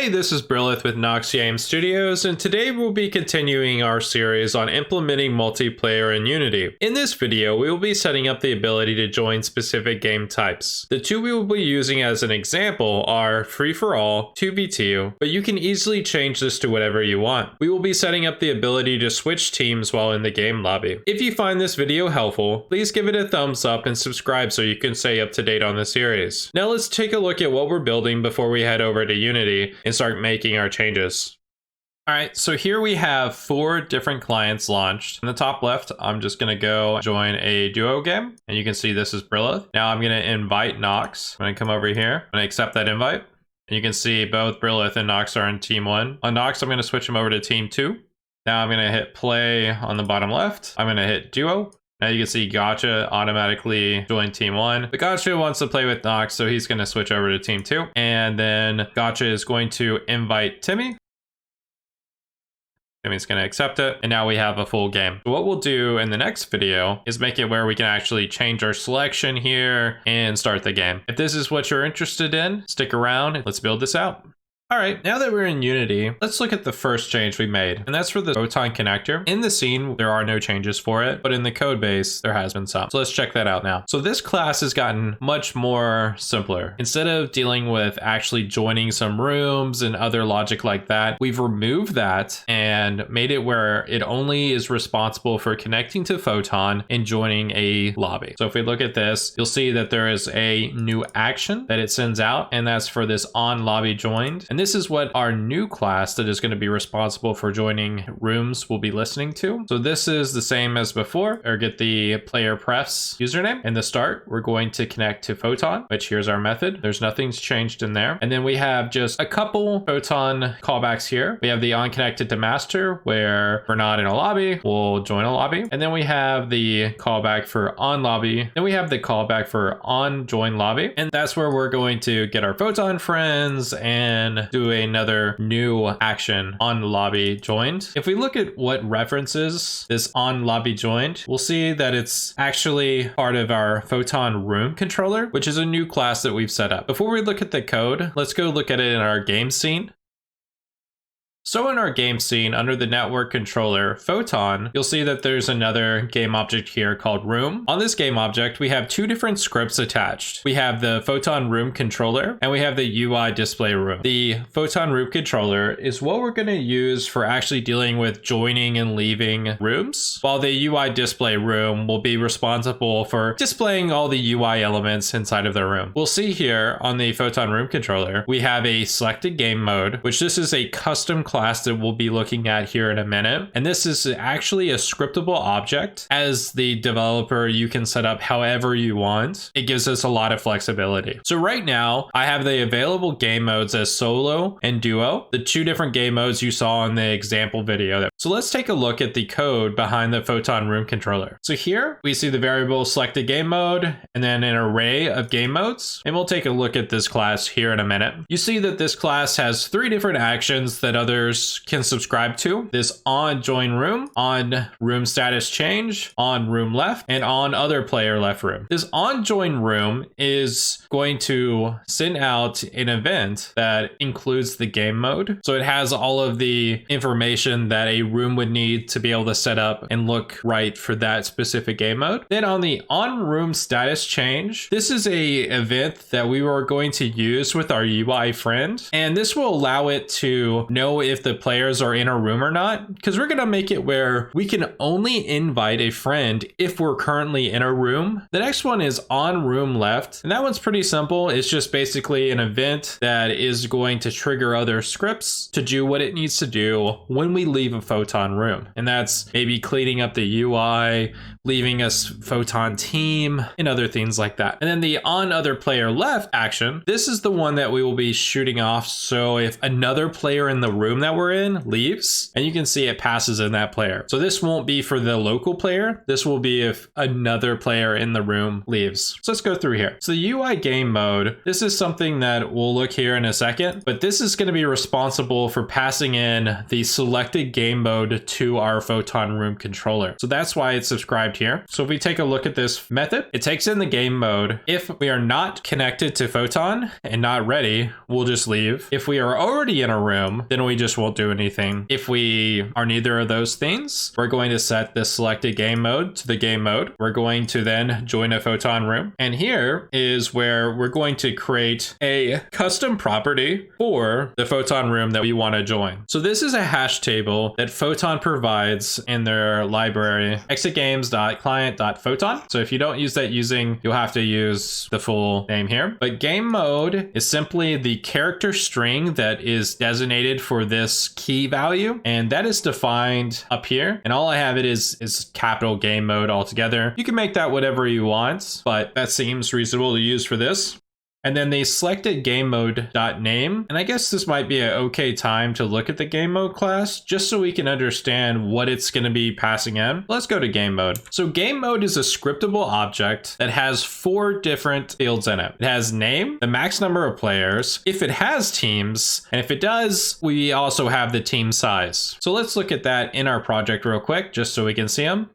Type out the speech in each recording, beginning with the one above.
Hey, this is Brilith with Nox Game Studios, and today we'll be continuing our series on implementing multiplayer in Unity. In this video, we will be setting up the ability to join specific game types. The two we will be using as an example are free-for-all, 2v2, but you can easily change this to whatever you want. We will be setting up the ability to switch teams while in the game lobby. If you find this video helpful, please give it a thumbs up and subscribe so you can stay up to date on the series. Now let's take a look at what we're building before we head over to Unity and start making our changes. All right, so here we have 4 different clients launched. In the top left, I'm just gonna go join a duo game, and you can see this is Brilith. Now I'm gonna invite Nox. I'm gonna come over here, I'm gonna accept that invite. And you can see both Brilith and Nox are in team 1. On Nox, I'm gonna switch him over to team 2. Now I'm gonna hit play on the bottom left. I'm gonna hit duo. Now you can see Gotcha automatically joined team 1. But Gotcha wants to play with Nox, so he's going to switch over to team 2. And then Gotcha is going to invite Timmy. Timmy's going to accept it. And now we have a full game. So what we'll do in the next video is make it where we can actually change our selection here and start the game. If this is what you're interested in, stick around and let's build this out. All right, now that we're in Unity, let's look at the first change we made, and that's for the Photon connector. In the scene, there are no changes for it, but in the code base, there has been some. So let's check that out now. So this class has gotten much more simpler. Instead of dealing with actually joining some rooms and other logic like that, we've removed that and made it where it only is responsible for connecting to Photon and joining a lobby. So if we look at this, you'll see that there is a new action that it sends out, and that's for this on lobby joined. And this is what our new class that is going to be responsible for joining rooms will be listening to. So this is the same as before, or get the player prefs username. In the start, we're going to connect to Photon, which here's our method. There's nothing's changed in there. And then we have just a couple Photon callbacks here. We have the on connected to master, where we're not in a lobby, we'll join a lobby. And then we have the callback for on lobby. Then we have the callback for on join lobby. And that's where we're going to get our Photon friends and do another new action on lobby joined. If we look at what references this on lobby joined, we'll see that it's actually part of our Photon room controller, which is a new class that we've set up. Before we look at the code, let's go look at it in our game scene. So in our game scene, under the network controller, Photon, you'll see that there's another game object here called room. On this game object, we have 2 different scripts attached. We have the Photon room controller, and we have the UI display room. The Photon room controller is what we're going to use for actually dealing with joining and leaving rooms, while the UI display room will be responsible for displaying all the UI elements inside of the room. We'll see here on the Photon room controller, we have a selected game mode, which this is a custom class that we'll be looking at here in a minute. And this is actually a scriptable object. As the developer, you can set up however you want. It gives us a lot of flexibility. So right now, I have the available game modes as solo and duo, the 2 different game modes you saw in the example video. So let's take a look at the code behind the Photon room controller. So here we see the variable selected game mode and then an array of game modes. And we'll take a look at this class here in a minute. You see that this class has 3 different actions that others can subscribe to. This on join room, on room status change, on room left, and on other player left room. This on join room is going to send out an event that includes the game mode. So it has all of the information that a room would need to be able to set up and look right for that specific game mode. Then on the on room status change, this is a event that we were going to use with our UI friend. And this will allow it to know if the players are in a room or not, because we're going to make it where we can only invite a friend if we're currently in a room. The next one is on room left, and that one's pretty simple. It's just basically an event that is going to trigger other scripts to do what it needs to do when we leave a Photon room, and that's maybe cleaning up the UI, leaving us Photon team, and other things like that. And then the on other player left action, this is the one that we will be shooting off. So if another player in the room that we're in leaves, and you can see it passes in that player. So this won't be for the local player. This will be if another player in the room leaves. So let's go through here. So the UI game mode, this is something that we'll look here in a second, but this is going to be responsible for passing in the selected game mode to our Photon room controller. So that's why it's subscribed here. So if we take a look at this method, it takes in the game mode. If we are not connected to Photon and not ready, we'll just leave. If we are already in a room, then we just won't do anything. If we are neither of those things, we're going to set the selected game mode to the game mode. We're going to then join a Photon room. And here is where we're going to create a custom property for the Photon room that we want to join. So this is a hash table that Photon provides in their library, exitgames.client.photon. So if you don't use that you'll have to use the full name here. But game mode is simply the character string that is designated for this key value. And that is defined up here. And all I have it is capital game mode altogether. You can make that whatever you want, but that seems reasonable to use for this. And then the selected game mode .name. And I guess this might be an okay time to look at the game mode class just so we can understand what it's going to be passing in. Let's go to game mode. So game mode is a scriptable object that has 4 different fields in it. It has name, the max number of players, if it has teams, and if it does, we also have the team size. So let's look at that in our project real quick, just so we can see them.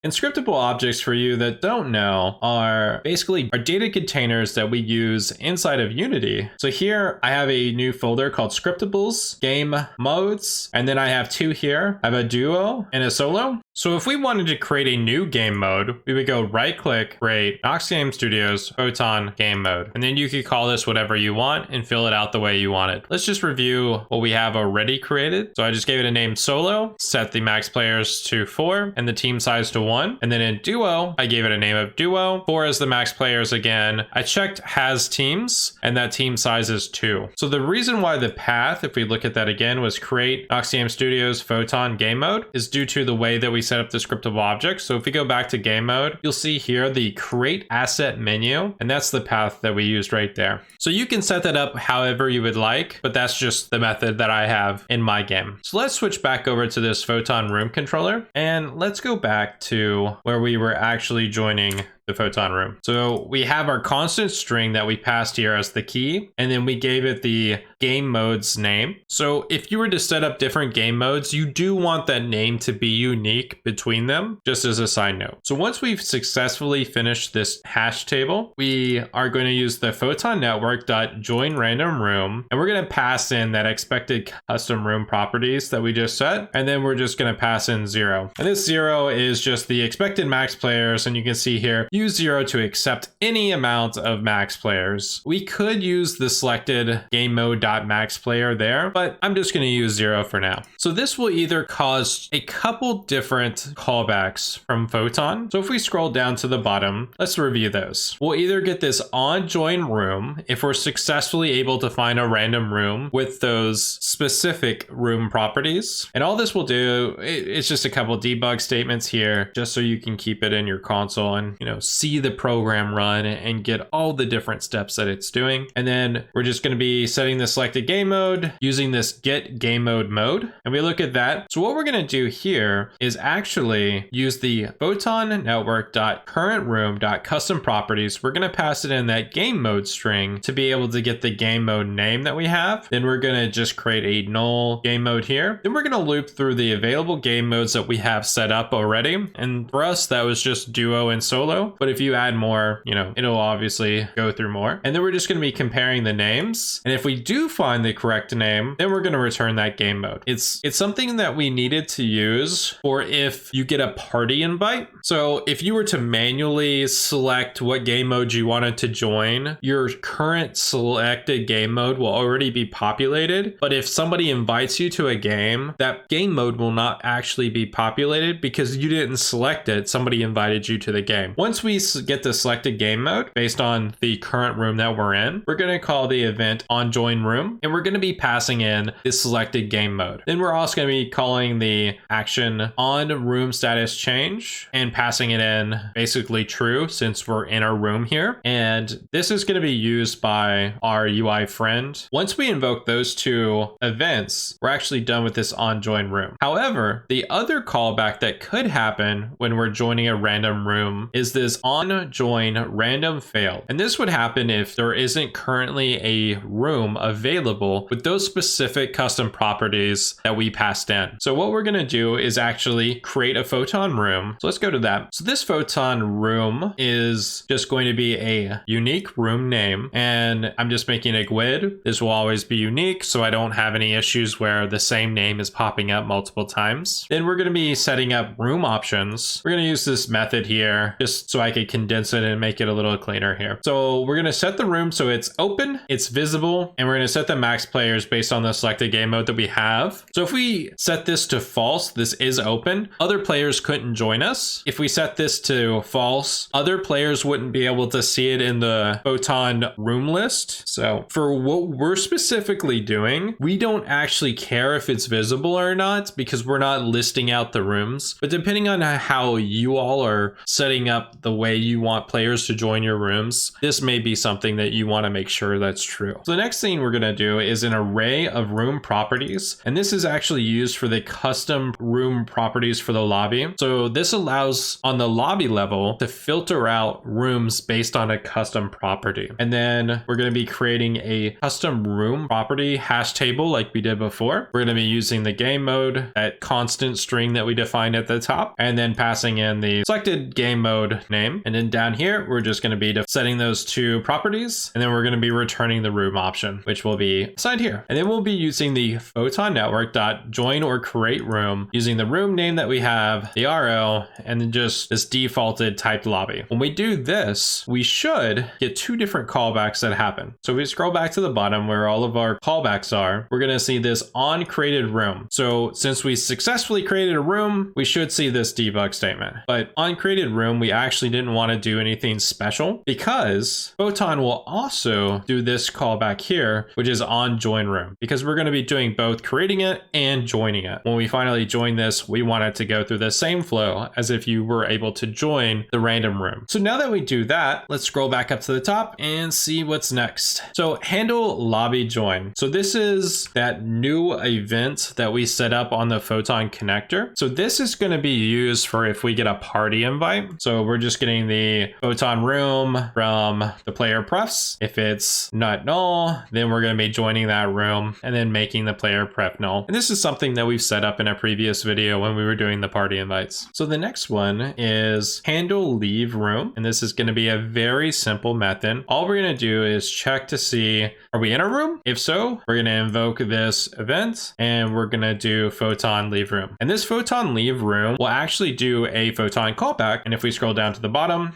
And scriptable objects, for you that don't know, are basically our data containers that we use inside of Unity. So here I have a new folder called Scriptables, Game Modes, and then I have 2 here. I have a duo and a solo. So if we wanted to create a new game mode, we would go right click, create Nox Game Studios, Photon Game Mode. And then you could call this whatever you want and fill it out the way you want it. Let's just review what we have already created. So I just gave it a name solo, set the max players to 4 and the team size to 1. And then in duo, I gave it a name of duo, 4 is the max players again. I checked has teams and that team size is 2. So the reason why the path, if we look at that again, was create Nox Game Studios, Photon Game Mode is due to the way that we set up the scriptable object. So if we go back to game mode, you'll see here the create asset menu, and that's the path that we used right there. So you can set that up however you would like, but that's just the method that I have in my game. So let's switch back over to this Photon room controller, and let's go back to where we were actually joining the Photon room. So we have our constant string that we passed here as the key, and then we gave it the game mode's name. So if you were to set up different game modes, you do want that name to be unique between them, just as a side note. So once we've successfully finished this hash table, we are going to use the Photon network.join random room, and we're going to pass in that expected custom room properties that we just set, and then we're just going to pass in 0. And this 0 is just the expected max players, and you can see here, use 0 to accept any amount of max players. We could use the selected game mode.max player there, but I'm just going to use 0 for now. So this will either cause a couple different callbacks from Photon. So if we scroll down to the bottom, let's review those. We'll either get this on join room if we're successfully able to find a random room with those specific room properties. And all this will do, it's just a couple debug statements here, just so you can keep it in your console and, see the program run and get all the different steps that it's doing. And then we're just going to be setting the selected game mode using this get game mode. And we look at that. So what we're going to do here is actually use the Photon network.current room.custom properties. We're going to pass it in that game mode string to be able to get the game mode name that we have. Then we're going to just create a null game mode here. Then we're going to loop through the available game modes that we have set up already. And for us, that was just duo and solo. But if you add more, it'll obviously go through more. And then we're just going to be comparing the names. And if we do find the correct name, then we're going to return that game mode. It's something that we needed to use for if you get a party invite. So if you were to manually select what game mode you wanted to join, your current selected game mode will already be populated. But if somebody invites you to a game, that game mode will not actually be populated because you didn't select it. Somebody invited you to the game. Once once we get the selected game mode based on the current room that we're in, we're going to call the event on join room, and we're going to be passing in the selected game mode. Then we're also going to be calling the action on room status change and passing it in basically true since we're in our room here. And this is going to be used by our UI friend. Once we invoke those two events, we're actually done with this on join room. However, the other callback that could happen when we're joining a random room is this on join random failed. And this would happen if there isn't currently a room available with those specific custom properties that we passed in. So what we're going to do is actually create a Photon room. So let's go to that. So this Photon room is just going to be a unique room name, and I'm just making a GUID. This will always be unique, so I don't have any issues where the same name is popping up multiple times. Then we're going to be setting up room options. We're going to use this method here just so I can condense it and make it a little cleaner here. So we're going to set the room so it's open, it's visible, and we're going to set the max players based on the selected game mode that we have. So if we set this to false, this is open, other players couldn't join us. If we set this to false, other players wouldn't be able to see it in the Photon room list. So for what we're specifically doing, we don't actually care if it's visible or not because we're not listing out the rooms. But depending on how you all are setting up the way you want players to join your rooms, this may be something that you want to make sure that's true. So the next thing we're going to do is an array of room properties. And this is actually used for the custom room properties for the lobby. So this allows on the lobby level to filter out rooms based on a custom property. And then we're going to be creating a custom room property hash table like we did before. We're going to be using the game mode, that constant string that we defined at the top, and then passing in the selected game mode name. And then down here, we're just going to be setting those two properties. And then we're going to be returning the room option, which will be assigned here. And then we'll be using the Photon network dot join or create room using the room name that we have, the RO, and then just this defaulted typed lobby. When we do this, we should get two different callbacks that happen. So if we scroll back to the bottom where all of our callbacks are, we're going to see this on created room. So since we successfully created a room, we should see this debug statement. But on created room, we actually didn't want to do anything special because Photon will also do this callback here, which is on join room, because we're going to be doing both creating it and joining it. When we finally join this, we want it to go through the same flow as if you were able to join the random room. So now that we do that, let's scroll back up to the top and see what's next. So handle lobby join. So this is that new event that we set up on the Photon connector. So this is going to be used for if we get a party invite. So we're just getting the Photon room from the player prefs. If it's not null, then we're going to be joining that room and then making the player pref null. And this is something that we've set up in a previous video when we were doing the party invites. So the next one is handle leave room. And this is going to be a very simple method. All we're going to do is check to see, are we in a room? If so, we're going to invoke this event and we're going to do Photon leave room. And this Photon leave room will actually do a Photon callback. And if we scroll down to the bottom,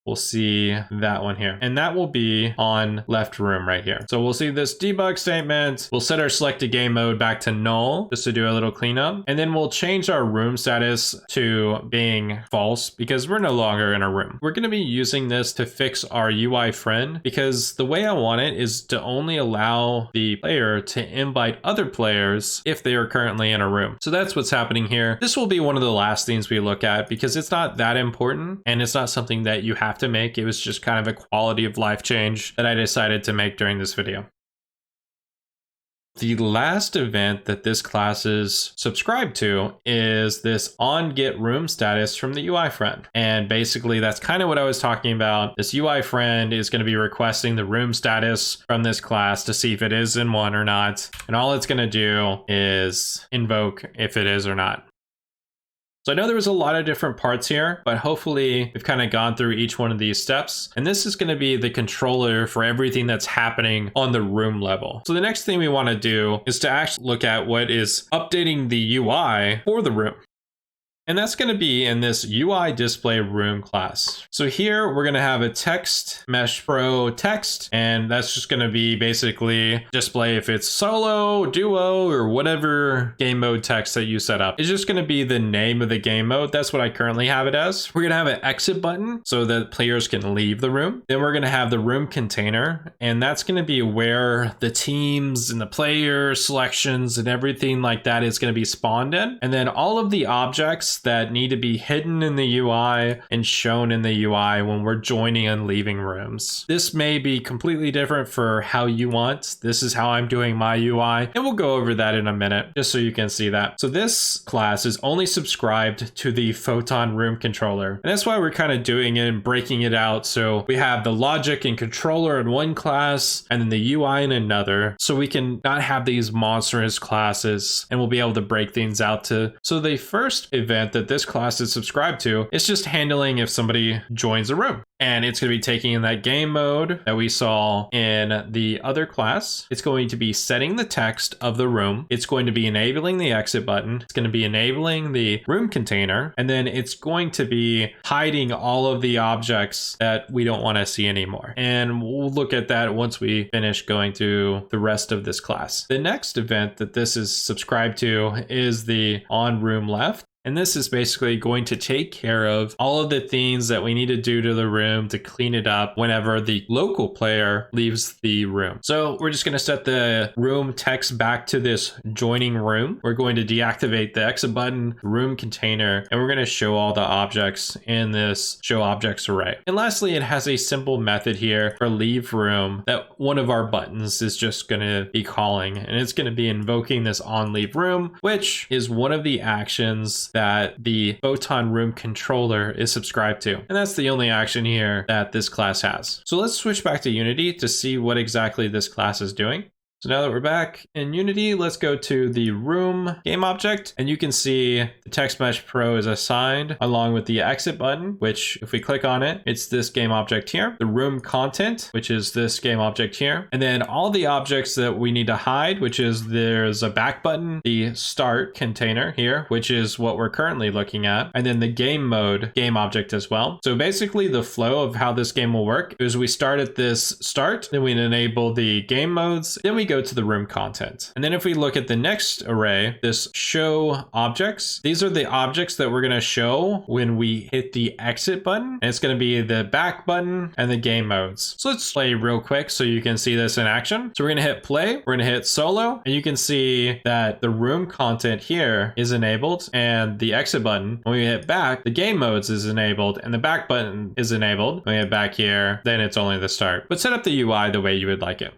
we'll see that one here. And that will be on left room right here. So we'll see this debug statement. We'll set our selected game mode back to null just to do a little cleanup. And then we'll change our room status to being false because we're no longer in a room. We're going to be using this to fix our UI friend because the way I want it is to only allow the player to invite other players if they are currently in a room. So that's what's happening here. This will be one of the last things we look at because it's not that important and it's not something that you have to make. It was just kind of a quality of life change that I decided to make during this video. The last event that this class is subscribed to is this on get room status from the UI friend. And basically that's kind of what I was talking about. This UI friend is going to be requesting the room status from this class to see if it is in one or not. And all it's going to do is invoke if it is or not. So I know there was a lot of different parts here, but hopefully we've kind of gone through each one of these steps. And this is going to be the controller for everything that's happening on the room level. So the next thing we want to do is to actually look at what is updating the UI for the room. And that's going to be in this UI display room class. So here we're going to have a text mesh pro text, and that's just going to be basically display if it's solo, duo, or whatever game mode text that you set up. It's just going to be the name of the game mode. That's what I currently have it as. We're going to have an exit button so that players can leave the room. Then we're going to have the room container, and that's going to be where the teams and the player selections and everything like that is going to be spawned in. And then all of the objects that need to be hidden in the UI and shown in the UI when we're joining and leaving rooms. This may be completely different for how you want. This is how I'm doing my UI, and we'll go over that in a minute just so you can see that. So this class is only subscribed to the Photon room controller, and that's why we're kind of doing it and breaking it out. So we have the logic and controller in one class and then the UI in another, so we can not have these monstrous classes, and we'll be able to break things out to. So the first event that this class is subscribed to is just handling if somebody joins a room. And it's going to be taking in that game mode that we saw in the other class. It's going to be setting the text of the room. It's going to be enabling the exit button. It's going to be enabling the room container. And then it's going to be hiding all of the objects that we don't want to see anymore. And we'll look at that once we finish going through the rest of this class. The next event that this is subscribed to is the on room left. And this is basically going to take care of all of the things that we need to do to the room to clean it up whenever the local player leaves the room. So we're just going to set the room text back to this joining room. We're going to deactivate the exit button, room container, and we're going to show all the objects in this show objects array. And lastly, it has a simple method here for leave room that one of our buttons is just going to be calling, and it's going to be invoking this on leave room, which is one of the actions that the Photon room controller is subscribed to. And that's the only action here that this class has. So let's switch back to Unity to see what exactly this class is doing. So now that we're back in Unity, let's go to the room game object, and you can see the text mesh pro is assigned along with the exit button, which if we click on it, it's this game object here, the room content, which is this game object here, and then all the objects that we need to hide, which is there's a back button, the start container here, which is what we're currently looking at, and then the game mode game object as well. So basically the flow of how this game will work is we start at this start, then we enable the game modes, then we go to the room content. And then if we look at the next array, this show objects, these are the objects that we're going to show when we hit the exit button. And it's going to be the back button and the game modes. So let's play real quick so you can see this in action. So we're going to hit play, we're going to hit solo, and you can see that the room content here is enabled and the exit button. When we hit back, the game modes is enabled and the back button is enabled. When we hit back here, then it's only the start. But set up the UI the way you would like it.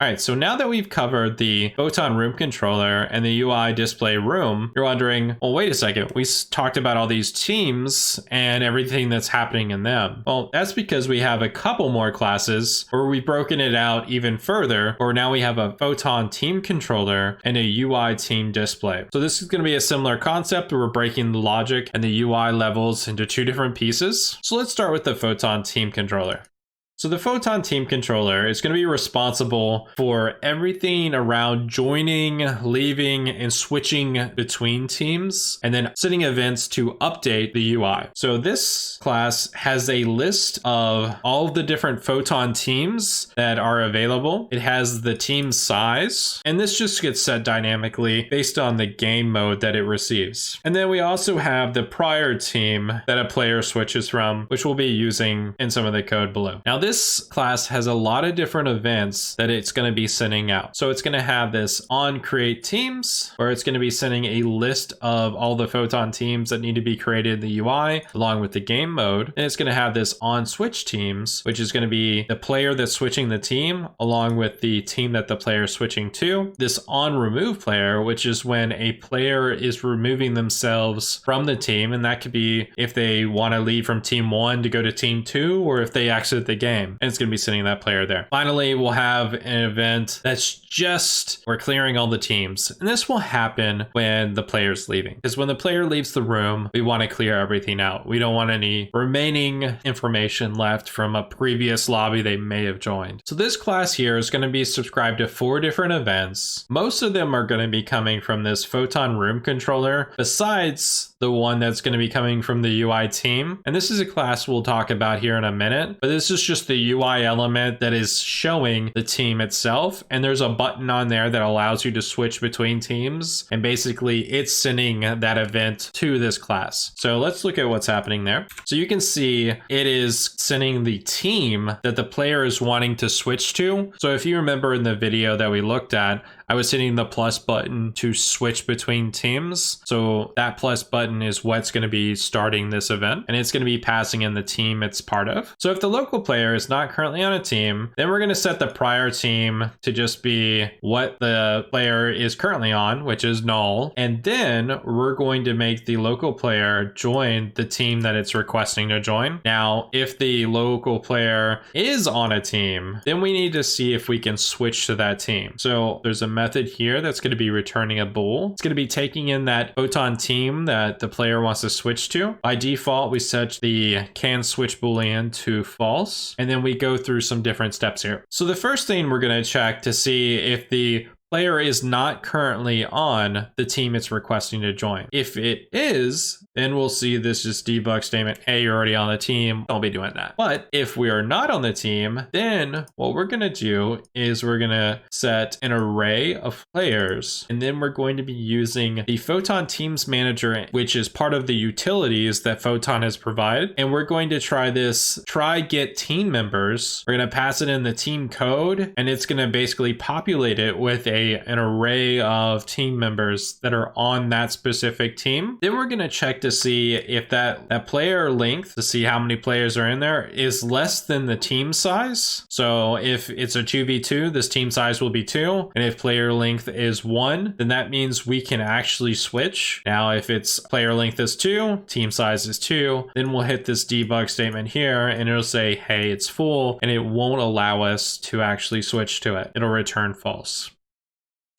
All right, so now that we've covered the Photon room controller and the UI display room, you're wondering, well, wait a second, we talked about all these teams and everything that's happening in them. Well, that's because we have a couple more classes where we've broken it out even further, where now we have a Photon team controller and a UI team display. So this is going to be a similar concept where we're breaking the logic and the UI levels into two different pieces. So let's start with the Photon team controller. So the Photon team controller is going to be responsible for everything around joining, leaving, and switching between teams, and then setting events to update the UI. So this class has a list of all of the different Photon teams that are available. It has the team size, and this just gets set dynamically based on the game mode that it receives. And then we also have the prior team that a player switches from, which we'll be using in some of the code below. Now this class has a lot of different events that it's going to be sending out. So it's going to have this on create teams, where it's going to be sending a list of all the Photon teams that need to be created in the UI along with the game mode. And it's going to have this on switch teams, which is going to be the player that's switching the team along with the team that the player is switching to. This on remove player, which is when a player is removing themselves from the team. And that could be if they want to leave from team 1 to go to team 2, or if they exit the game. game, and it's going to be sending that player there. Finally, we'll have an event that's just, we're clearing all the teams. And this will happen when the player's leaving, because when the player leaves the room, we want to clear everything out. We don't want any remaining information left from a previous lobby they may have joined. So this class here is going to be subscribed to 4 different events. Most of them are going to be coming from this Photon room controller, besides the one that's going to be coming from the UI team. And this is a class we'll talk about here in a minute, but this is just the UI element that is showing the team itself. And there's a button on there that allows you to switch between teams. And basically it's sending that event to this class. So let's look at what's happening there. So you can see it is sending the team that the player is wanting to switch to. So if you remember in the video that we looked at, I was hitting the plus button to switch between teams. So that plus button is what's going to be starting this event, and it's going to be passing in the team it's part of. So if the local player is not currently on a team, then we're going to set the prior team to just be what the player is currently on, which is null. And then we're going to make the local player join the team that it's requesting to join. Now, if the local player is on a team, then we need to see if we can switch to that team. So there's a method here that's going to be returning a bool. It's going to be taking in that Photon team that the player wants to switch to. By default, we set the can switch boolean to false, and then we go through some different steps here. So the first thing we're going to check to see if the player is not currently on the team it's requesting to join. If it is, then we'll see this is debug statement, hey, you're already on the team, don't be doing that. But if we are not on the team, then what we're gonna do is we're gonna set an array of players, and then we're going to be using the Photon Teams Manager, which is part of the utilities that Photon has provided. And we're going to try get team members. We're gonna pass it in the team code, and it's gonna basically populate it with an array of team members that are on that specific team. Then we're going to check to see if that player length, to see how many players are in there, is less than the team size. So if it's a 2v2, this team size will be 2. And if player length is 1, then that means we can actually switch. Now, if it's player length is 2, team size is 2, then we'll hit this debug statement here and it'll say, hey, it's full, and it won't allow us to actually switch to it. It'll return false.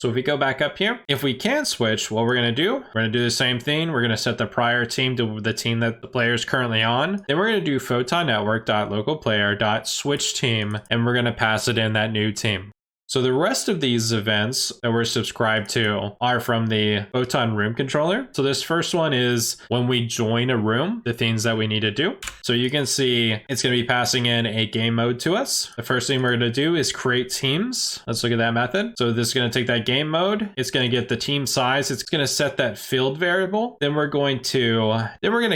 So if we go back up here, if we can switch, what we're going to do, we're going to do the same thing. We're going to set the prior team to the team that the player is currently on. Then we're going to do photon network.localplayer.switch team, and we're going to pass it in that new team. So the rest of these events that we're subscribed to are from the Photon room controller. So this first one is when we join a room, the things that we need to do. So you can see it's going to be passing in a game mode to us. The first thing we're going to do is create teams. Let's look at that method. So this is going to take that game mode. It's going to get the team size. It's going to set that field variable. Then we're going to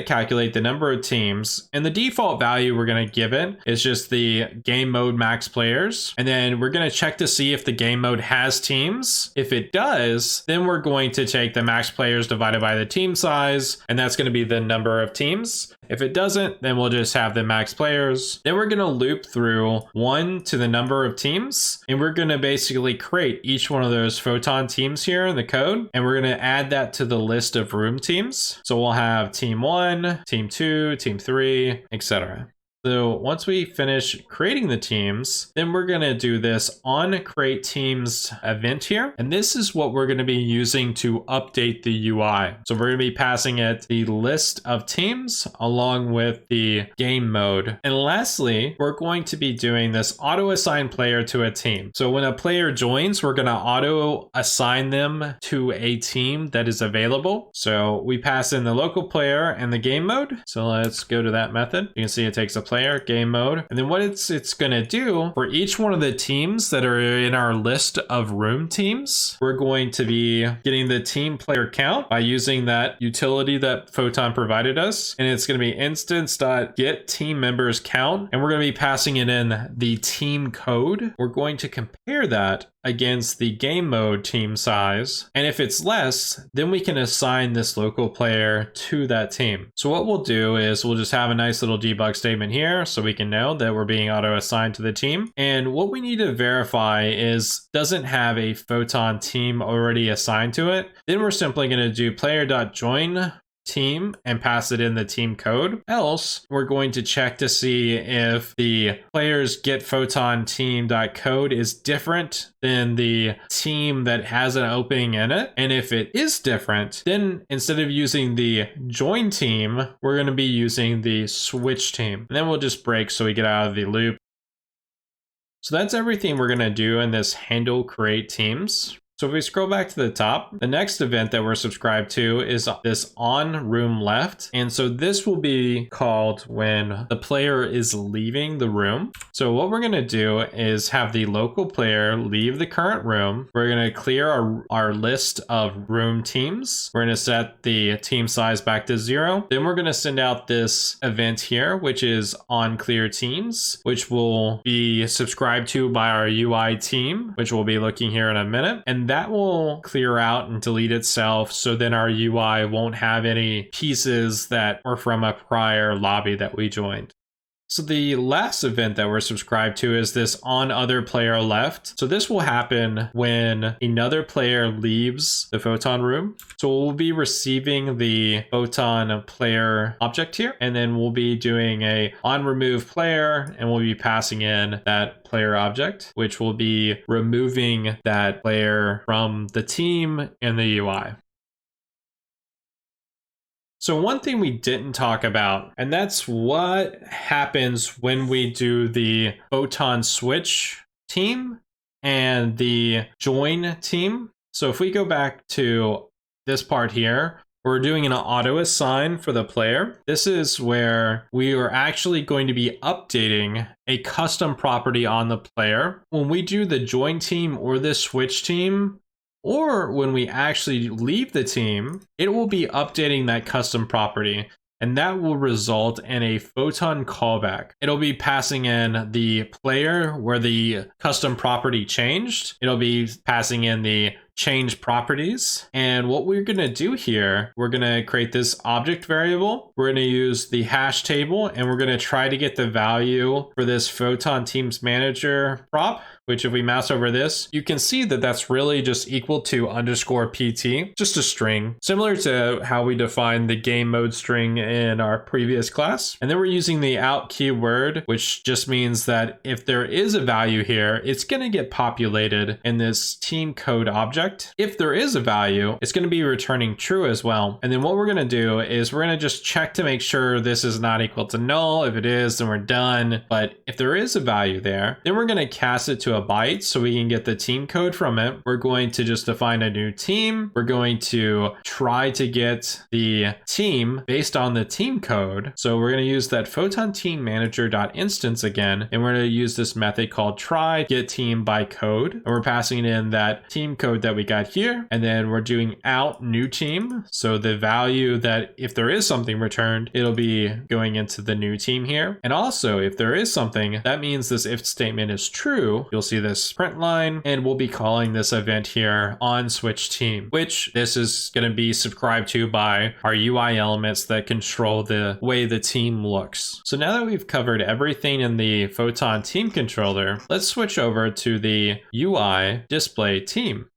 calculate the number of teams, and the default value we're going to give it is just the game mode max players. And then we're going to check to see if the game mode has teams. If it does, then we're going to take the max players divided by the team size, and that's going to be the number of teams. If it doesn't, then we'll just have the max players. Then we're going to loop through 1 to the number of teams, and we're going to basically create each one of those Photon teams here in the code, and we're going to add that to the list of room teams. So we'll have team 1, team 2, team 3, etc. So once we finish creating the teams, then we're going to do this on create teams event here. And this is what we're going to be using to update the UI. So we're going to be passing it the list of teams along with the game mode. And lastly, we're going to be doing this auto assign player to a team. So when a player joins, we're going to auto assign them to a team that is available. So we pass in the local player and the game mode. So let's go to that method. You can see it takes a player, game mode, and then what it's going to do for each one of the teams that are in our list of room teams, we're going to be getting the team player count by using that utility that Photon provided us, and it's going to be instance.get team members count, and we're going to be passing it in the team code. We're going to compare that against the game mode team size, and if it's less, then we can assign this local player to that team. So what we'll do is we'll just have a nice little debug statement here so we can know that we're being auto assigned to the team. And what we need to verify is doesn't have a Photon team already assigned to it. Then we're simply going to do player.join team and pass it in the team code. Else, we're going to check to see if the players get photon team.code is different than the team that has an opening in it. And if it is different, then instead of using the join team, we're going to be using the switch team. And then we'll just break so we get out of the loop. So that's everything we're going to do in this handle create teams. So if we scroll back to the top, the next event that we're subscribed to is this on room left. And so this will be called when the player is leaving the room. So what we're going to do is have the local player leave the current room. We're going to clear our list of room teams. We're going to set the team size back to 0. Then we're going to send out this event here, which is on clear teams, which will be subscribed to by our UI team, which we'll be looking here in a minute. And that will clear out and delete itself, so then our UI won't have any pieces that were from a prior lobby that we joined. So the last event that we're subscribed to is this on other player left. So this will happen when another player leaves the Photon room. So we'll be receiving the Photon player object here, and then we'll be doing a on remove player, and we'll be passing in that player object, which will be removing that player from the team in the UI. So one thing we didn't talk about, and that's what happens when we do the Photon switch team and the join team. So if we go back to this part here, we're doing an auto assign for the player. This is where we are actually going to be updating a custom property on the player. When we do the join team or the switch team, or when we actually leave the team, it will be updating that custom property, and that will result in a Photon callback. It'll be passing in the player where the custom property changed. It'll be passing in the change properties. And what we're going to do here, we're going to create this object variable. We're going to use the hash table, and we're going to try to get the value for this Photon Teams Manager prop, which if we mouse over this, you can see that that's really just equal to _PT, just a string, similar to how we defined the game mode string in our previous class. And then we're using the out keyword, which just means that if there is a value here, it's going to get populated in this team code object. If there is a value, it's going to be returning true as well. And then what we're going to do is we're going to just check to make sure this is not equal to null. If it is, then we're done. But if there is a value there, then we're going to cast it to a byte so we can get the team code from it. We're going to just define a new team. We're going to try to get the team based on the team code. So we're going to use that Photon Team Manager.instance again, and we're going to use this method called try get team by code. And we're passing in that team code that we got here, and then we're doing out new team. So the value that if there is something returned, it'll be going into the new team here. And also if there is something, that means this if statement is true. You'll see this print line, and we'll be calling this event here on switch team, which this is going to be subscribed to by our UI elements that control the way the team looks. So now that we've covered everything in the Photon team controller, let's switch over to the UI display team,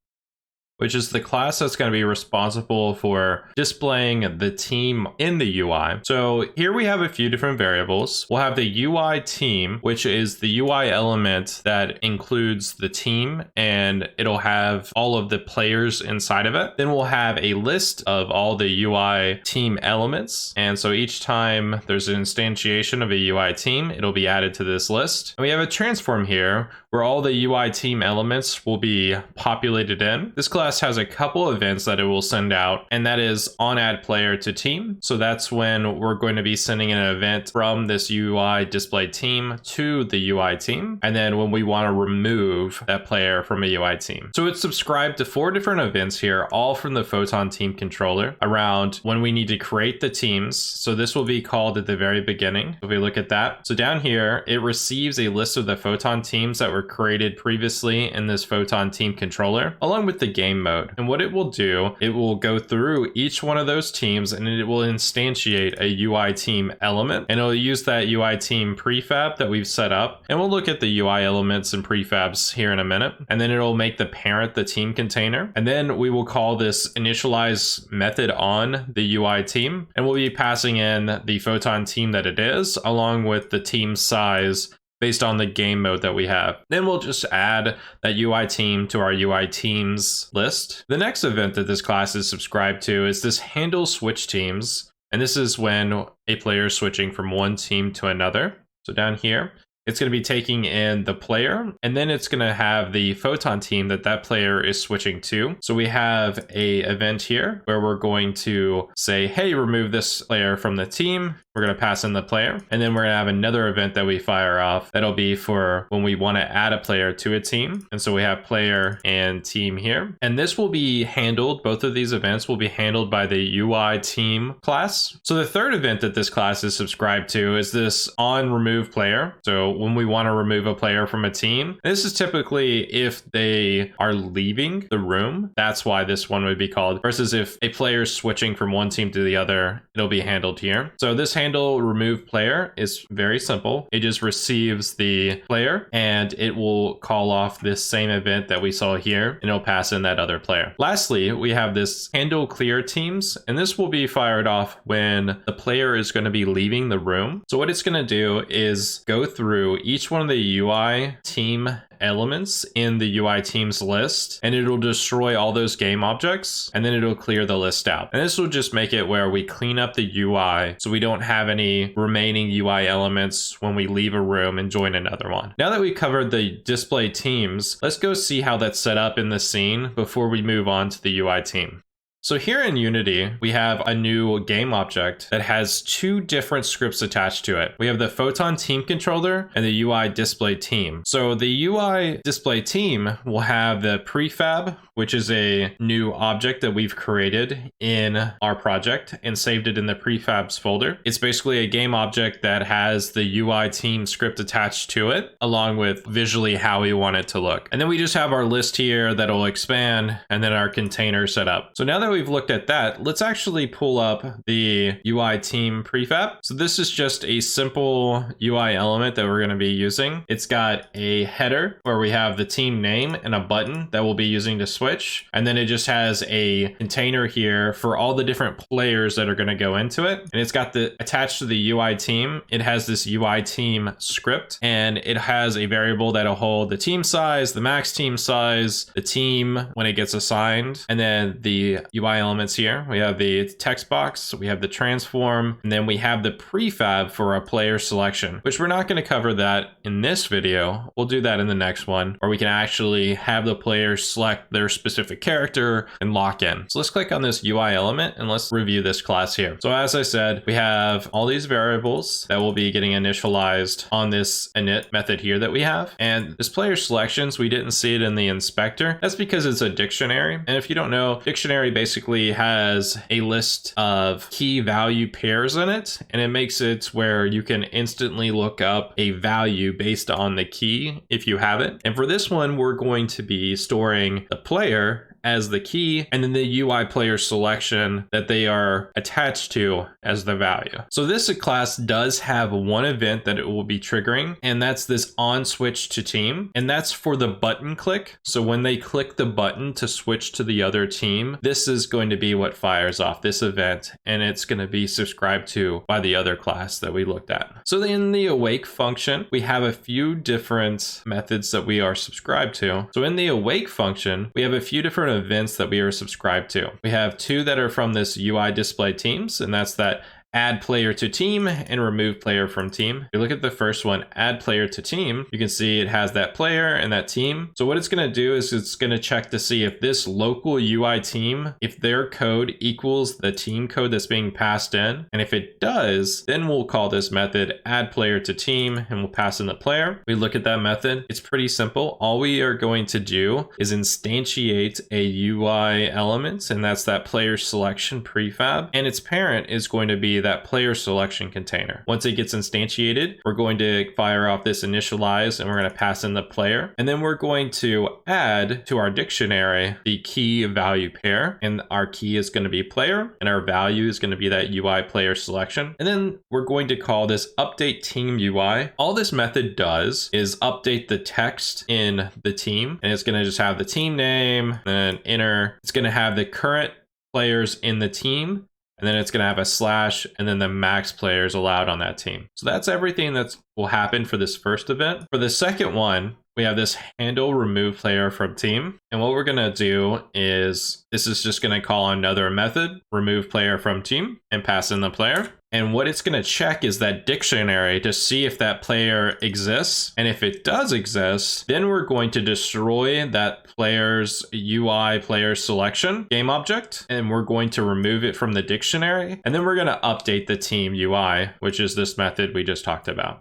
which is the class that's going to be responsible for displaying the team in the UI. So here we have a few different variables. We'll have the UI team, which is the UI element that includes the team, and it'll have all of the players inside of it. Then we'll have a list of all the UI team elements. And so each time there's an instantiation of a UI team, it'll be added to this list. And we have a transform here where all the UI team elements will be populated in. This class has a couple events that it will send out, and that is on add player to team. So that's when we're going to be sending an event from this UI display team to the UI team, and then when we want to remove that player from a UI team. So it's subscribed to 4 different events here, all from the Photon team controller around when we need to create the teams. So this will be called at the very beginning. If we look at that, so down here it receives a list of the Photon teams that were were created previously in this Photon team controller, along with the game mode. And what it will do, it will go through each one of those teams and it will instantiate a UI team element, and it'll use that UI team prefab that we've set up. And we'll look at the UI elements and prefabs here in a minute. And then it'll make the parent the team container. And then we will call this initialize method on the UI team. And we'll be passing in the Photon team that it is, along with the team size based on the game mode that we have. Then we'll just add that UI team to our UI teams list. The next event that this class is subscribed to is this handle switch teams. And this is when a player is switching from one team to another. So down here, it's going to be taking in the player, and then it's going to have the Photon team that player is switching to. So we have a event here where we're going to say, hey, remove this player from the team. We're going to pass in the player, and then we're going to have another event that we fire off that'll be for when we want to add a player to a team. And so we have player and team here, and this will be handled, both of these events will be handled by the UI team class. So the third event that this class is subscribed to is this on remove player. So when we want to remove a player from a team, this is typically if they are leaving the room. That's why this one would be called, versus if a player is switching from one team to the other, it'll be handled here. So this handle remove player is very simple. It just receives the player and it will call off this same event that we saw here, and it'll pass in that other player. Lastly, we have this handle clear teams, and this will be fired off when the player is going to be leaving the room. So what it's going to do is go through each one of the UI team elements in the UI teams list, and it'll destroy all those game objects, and then it'll clear the list out. And this will just make it where we clean up the UI so we don't have any remaining UI elements when we leave a room and join another one. Now that we covered the display teams, let's go see how that's set up in the scene before we move on to the UI team. So here in Unity, we have a new game object that has two different scripts attached to it. We have the Photon team controller and the UI display team. So the UI display team will have the prefab, which is a new object that we've created in our project and saved it in the prefabs folder. It's basically a game object that has the UI team script attached to it, along with visually how we want it to look. And then we just have our list here that'll expand, and then our container set up. So now that we've looked at that, let's actually pull up the UI team prefab. So this is just a simple UI element that we're going to be using. It's got a header where we have the team name and a button that we'll be using to switch. And then it just has a container here for all the different players that are going to go into it. And it's got the attached to the UI team. It has this UI team script, and it has a variable that'll hold the team size, the max team size, the team when it gets assigned, and then the UI elements here. We have the text box, we have the transform, and then we have the prefab for a player selection, which we're not going to cover that in this video. We'll do that in the next one, where we can actually have the player select their specific character and lock in. So let's click on this UI element and let's review this class here. So as I said, we have all these variables that will be getting initialized on this init method here that we have. And this player selections, we didn't see it in the inspector. That's because it's a dictionary. And if you don't know, dictionary basically has a list of key value pairs in it, and it makes it where you can instantly look up a value based on the key if you have it. And for this one, we're going to be storing the player as the key, and then the UI player selection that they are attached to as the value. So this class does have one event that it will be triggering, and that's this on switch to team, and that's for the button click. So when they click the button to switch to the other team, this is going to be what fires off this event, and it's going to be subscribed to by the other class that we looked at. So in the awake function, we have a few different methods that we are subscribed to. So in the awake function, we have a few different events that we are subscribed to. We have two that are from this UI display teams, and that's that add player to team and remove player from team. If you look at the first one, add player to team, you can see it has that player and that team. So what it's going to do is it's going to check to see if this local UI team, if their code equals the team code that's being passed in. And if it does, then we'll call this method add player to team, and we'll pass in the player. We look at that method. It's pretty simple. All we are going to do is instantiate a UI element, and that's that player selection prefab. And its parent is going to be that player selection container. Once it gets instantiated, we're going to fire off this initialize and we're going to pass in the player. And then we're going to add to our dictionary the key value pair. And our key is going to be player and our value is going to be that UI player selection. And then we're going to call this update team UI. All this method does is update the text in the team, and it's going to just have the team name and enter. It's going to have the current players in the team, and then it's going to have a slash and then the max players allowed on that team. So that's everything that will happen for this first event. For the second one, we have this handle remove player from team. And what we're going to do is this is just going to call another method, remove player from team, and pass in the player. And what it's going to check is that dictionary to see if that player exists. And if it does exist, then we're going to destroy that player's UI player selection game object. And we're going to remove it from the dictionary. And then we're going to update the team UI, which is this method we just talked about.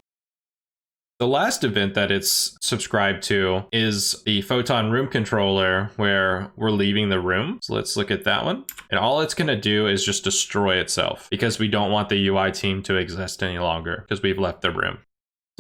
The last event that it's subscribed to is the Photon room controller where we're leaving the room. So let's look at that one. And all it's going to do is just destroy itself because we don't want the UI team to exist any longer because we've left the room.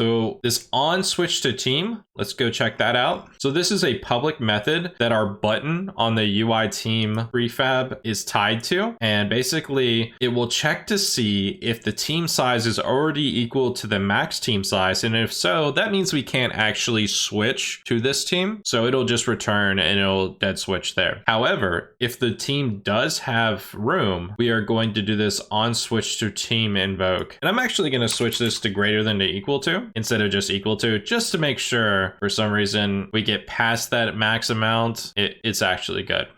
So this on switch to team, let's go check that out. So this is a public method that our button on the UI team prefab is tied to. And basically it will check to see if the team size is already equal to the max team size. And if so, that means we can't actually switch to this team. So it'll just return and it'll dead switch there. However, if the team does have room, we are going to do this on switch to team invoke. And I'm actually going to switch this to greater than to equal to instead of just equal to, just to make sure for some reason we get past that max amount, it's actually good.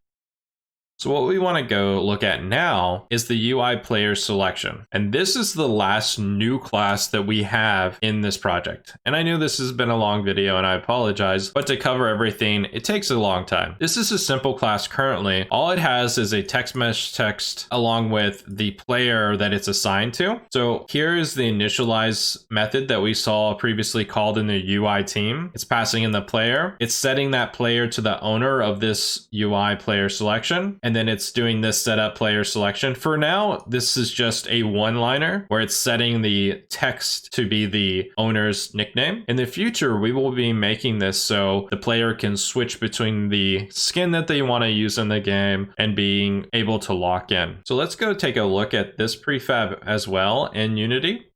So what we want to go look at now is the UI player selection. And this is the last new class that we have in this project. And I know this has been a long video and I apologize, but to cover everything, it takes a long time. This is a simple class currently. All it has is a text mesh text along with the player that it's assigned to. So here is the initialize method that we saw previously called in the UI team. It's passing in the player. It's setting that player to the owner of this UI player selection. And then it's doing this setup player selection. For now, this is just a one-liner where it's setting the text to be the owner's nickname. In the future, we will be making this so the player can switch between the skin that they want to use in the game and being able to lock in. So let's go take a look at this prefab as well in Unity.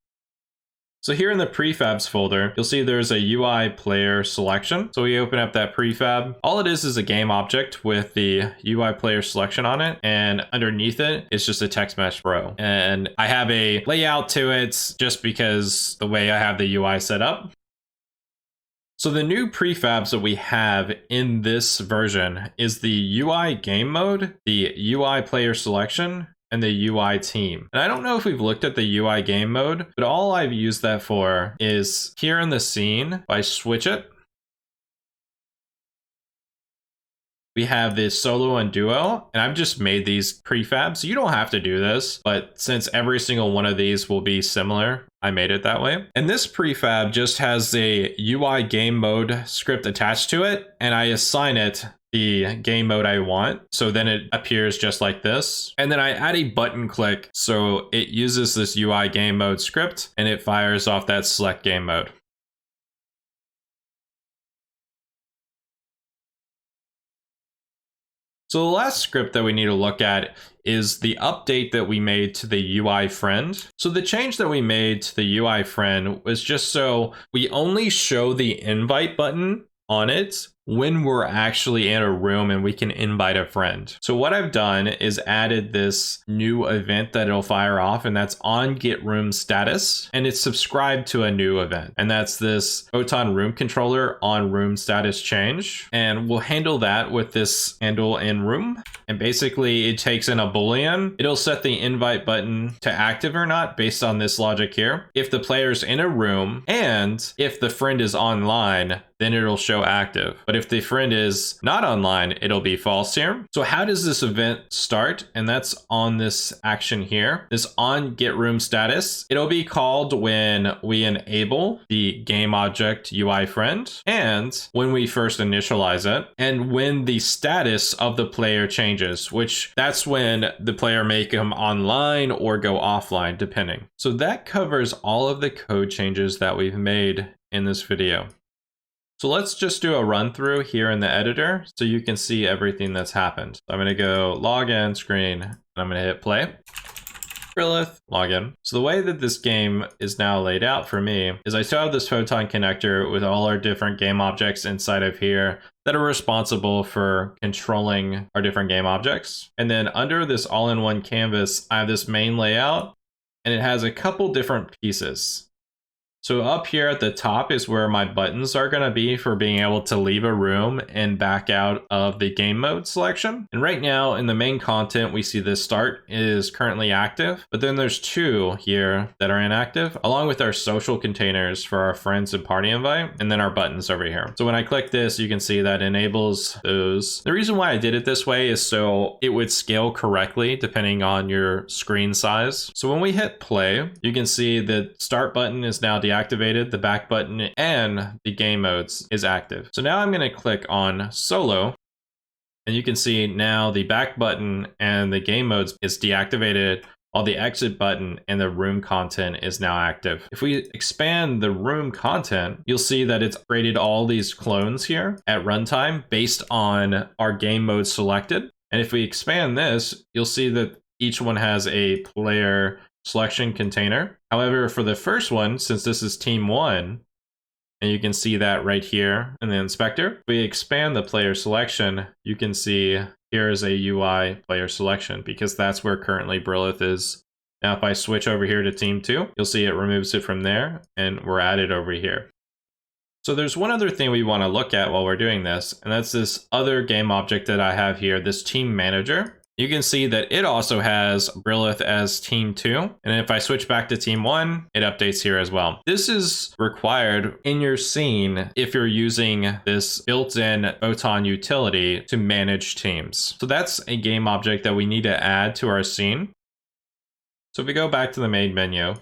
So here in the prefabs folder, you'll see there's a UI player selection. So we open up that prefab. All it is a game object with the UI player selection on it. And underneath it, it's just a text mesh row. And I have a layout to it just because the way I have the UI set up. So the new prefabs that we have in this version is the UI game mode, the UI player selection, and the UI team. And I don't know if we've looked at the UI game mode, but all I've used that for is here in the scene, if I switch it, we have this solo and duo, and I've just made these prefabs. You don't have to do this, but since every single one of these will be similar, I made it that way. And this prefab just has a UI game mode script attached to it, and I assign it the game mode I want. So then it appears just like this. And then I add a button click. So it uses this UI game mode script and it fires off that select game mode. So the last script that we need to look at is the update that we made to the UI friend. So the change that we made to the UI friend was just so we only show the invite button on it when we're actually in a room and we can invite a friend. So what I've done is added this new event that it'll fire off, and that's on get room status, and it's subscribed to a new event. And that's this Photon room controller on room status change. And we'll handle that with this handle in room. And basically it takes in a Boolean. It'll set the invite button to active or not based on this logic here. If the player's in a room and if the friend is online, then it'll show active. But But if the friend is not online, it'll be false here. So how does this event start? And that's on this action here, this on get room status. It'll be called when we enable the game object UI friend and when we first initialize it and when the status of the player changes, which that's when the player may come online or go offline, depending. So that covers all of the code changes that we've made in this video. So let's just do a run through here in the editor so you can see everything that's happened. So I'm going to go login screen and I'm going to hit play. Brilith, login. So the way that this game is now laid out for me is I still have this Photon connector with all our different game objects inside of here that are responsible for controlling our different game objects. And then under this all-in-one canvas, I have this main layout and it has a couple different pieces. So up here at the top is where my buttons are going to be for being able to leave a room and back out of the game mode selection. And right now in the main content, we see this start is currently active, but then there's two here that are inactive, along with our social containers for our friends and party invite, and then our buttons over here. So when I click this, you can see that enables those. The reason why I did it this way is so it would scale correctly depending on your screen size. So when we hit play, you can see the start button is now deactivated, the back button and the game modes is active. So now I'm going to click on solo and you can see now the back button and the game modes is deactivated while the exit button and the room content is now active. If we expand the room content, you'll see that it's created all these clones here at runtime based on our game mode selected. And if we expand this, you'll see that each one has a player selection container. However, for the first one, since this is team 1, and you can see that right here in the inspector, if we expand the player selection, you can see here is a UI player selection because that's where currently Brilith is. Now, if I switch over here to team 2, you'll see it removes it from there and we're added over here. So there's one other thing we want to look at while we're doing this, and that's this other game object that I have here, this team manager. You can see that it also has Brilith as team 2. And if I switch back to team 1, it updates here as well. This is required in your scene if you're using this built-in Photon utility to manage teams. So that's a game object that we need to add to our scene. So if we go back to the main menu,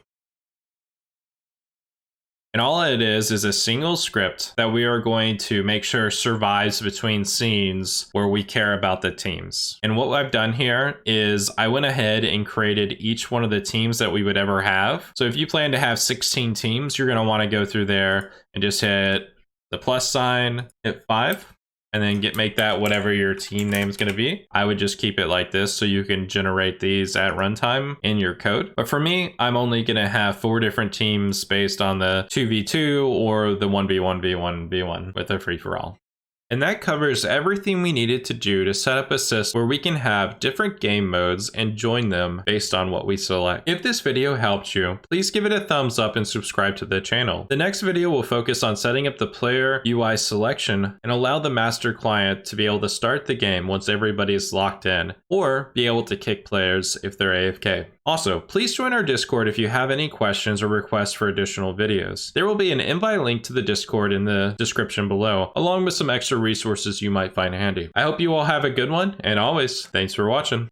and all it is a single script that we are going to make sure survives between scenes where we care about the teams. And what I've done here is I went ahead and created each one of the teams that we would ever have. So if you plan to have 16 teams, you're going to want to go through there and just hit the plus sign, hit 5. And then make that whatever your team name is going to be. I would just keep it like this so you can generate these at runtime in your code. But for me, I'm only going to have 4 different teams based on the 2v2 or the 1v1v1v1 with a free-for-all. And that covers everything we needed to do to set up a system where we can have different game modes and join them based on what we select. If this video helped you, please give it a thumbs up and subscribe to the channel. The next video will focus on setting up the player UI selection and allow the master client to be able to start the game once everybody is locked in, or be able to kick players if they're AFK. Also, please join our Discord if you have any questions or requests for additional videos. There will be an invite link to the Discord in the description below, along with some extra resources you might find handy. I hope you all have a good one, and always, thanks for watching.